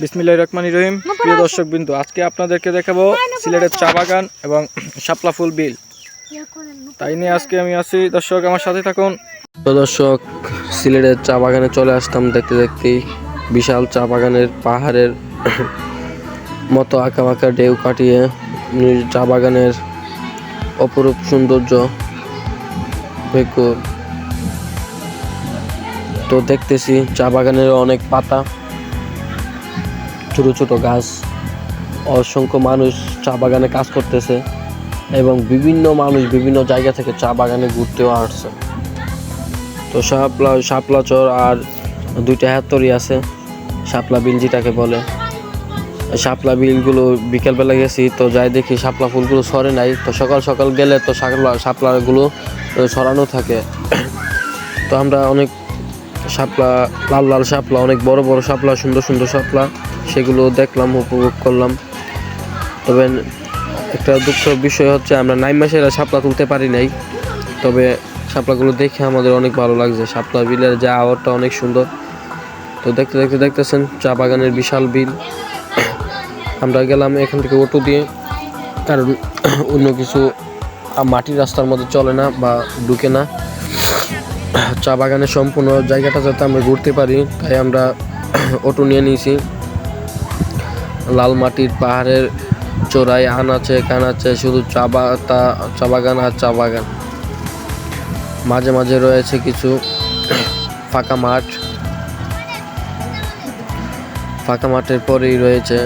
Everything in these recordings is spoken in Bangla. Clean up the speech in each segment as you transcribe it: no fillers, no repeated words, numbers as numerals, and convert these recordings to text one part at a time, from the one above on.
বিসমিল্লাহির রহমানির রহিম। প্রিয় দর্শকবৃন্দ, আজকে আপনাদেরকে দেখাবো সিলেটের চা বাগান এবং শাপলা ফুল বিল। তাই নিয়ে আজকে আমি আছি। দর্শক আমার সাথে থাকুন। তো দর্শক, সিলেটের চা বাগানে চলে আসতাম দেখতে দেখতেই। বিশাল চা বাগানের পাহাড়ের মতো আঁকা বাঁকা ঢেউ কাটিয়ে চা বাগানের অপরূপ সৌন্দর্য তো দেখতেছি। চা বাগানের অনেক পাতা, ছোট ছোট গাছ, অসংখ্য মানুষ চা বাগানে কাজ করতেছে এবং বিভিন্ন মানুষ বিভিন্ন জায়গা থেকে চা বাগানে ঘুরতেও আসছে। তো শাপলা চর আর দুইটা হাতরি আছে, শাপলা বিল যেটাকে বলে। শাপলা বিলগুলো বিকেলবেলা গেছি, তো যাই দেখি শাপলা ফুলগুলো সরে নাই। তো সকাল সকাল গেলে তো শাপলাগুলো সরানো থাকে। তো আমরা অনেক শাপলা, লাল লাল শাপলা, অনেক বড় বড় শাপলা, সুন্দর সুন্দর শাপলা, সেগুলো দেখলাম, উপভোগ করলাম। তবে একটা দুঃখের বিষয় হচ্ছে আমরা 9 মাসের শাপলা তুলতে পারি নাই। তবে শাপলাগুলো দেখে আমাদের অনেক ভালো লাগছে। শাপলা বিলের যে আওয়ারটা অনেক সুন্দর। তো দেখতেছেন চা বাগানের বিশাল বিল। আমরা গেলাম এখান থেকে অটো দিয়ে, কারণ অন্য কিছু মাটির রাস্তার মধ্যে চলে না বা ঢুকে না। চা বাগানের সম্পূর্ণ জায়গাটা যাতে আমরা ঘুরতে পারি, তাই আমরা অটো নিয়ে নিয়েছি। লাল মাটির পাহাড়ের চোরাই আনাচে কানাচে শুধু চা বাগান আর চা বাগান। মাঝে মাঝে রয়েছে কিছু ফাঁকা মাঠ, ফাঁকা মাঠের পরেই রয়েছে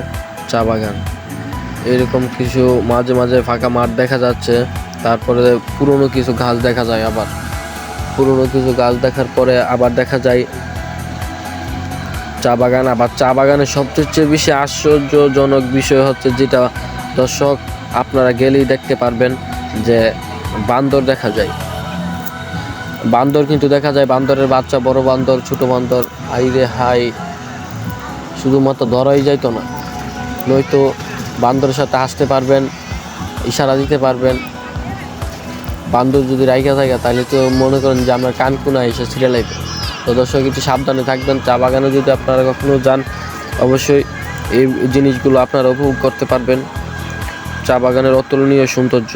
চা বাগান। এরকম কিছু মাঝে মাঝে ফাঁকা মাঠ দেখা যাচ্ছে। তারপরে পুরনো কিছু গাছ দেখা যায়, আবার পুরনো কিছু গাছ দেখার পরে আবার দেখা যায় চা বাগান। আবার চা বাগানের সবচেয়ে বেশি আশ্চর্যজনক বিষয় হচ্ছে, যেটা দর্শক আপনারা গেলেই দেখতে পারবেন, যে বান্দর দেখা যায়। বান্দর কিন্তু দেখা যায়, বান্দরের বাচ্চা, বড় বান্দর, ছোট বান্দর। হাইরে হাই, শুধুমাত্র ধরাই যাইতো না, নয়তো বান্দরের সাথে আসতে পারবেন, ইশারা দিতে পারবেন। বান্দর যদি রাইখা থাকে তাহলে তো মনে করেন যে আমরা কানকুনা এসে ছিঁড়ে লাগবে। তো দর্শক একটু সাবধানে থাকবেন। চা বাগানে যদি আপনারা কখনো যান, অবশ্যই এই জিনিসগুলো আপনারা উপভোগ করতে পারবেন। চা বাগানের অতুলনীয় সৌন্দর্য।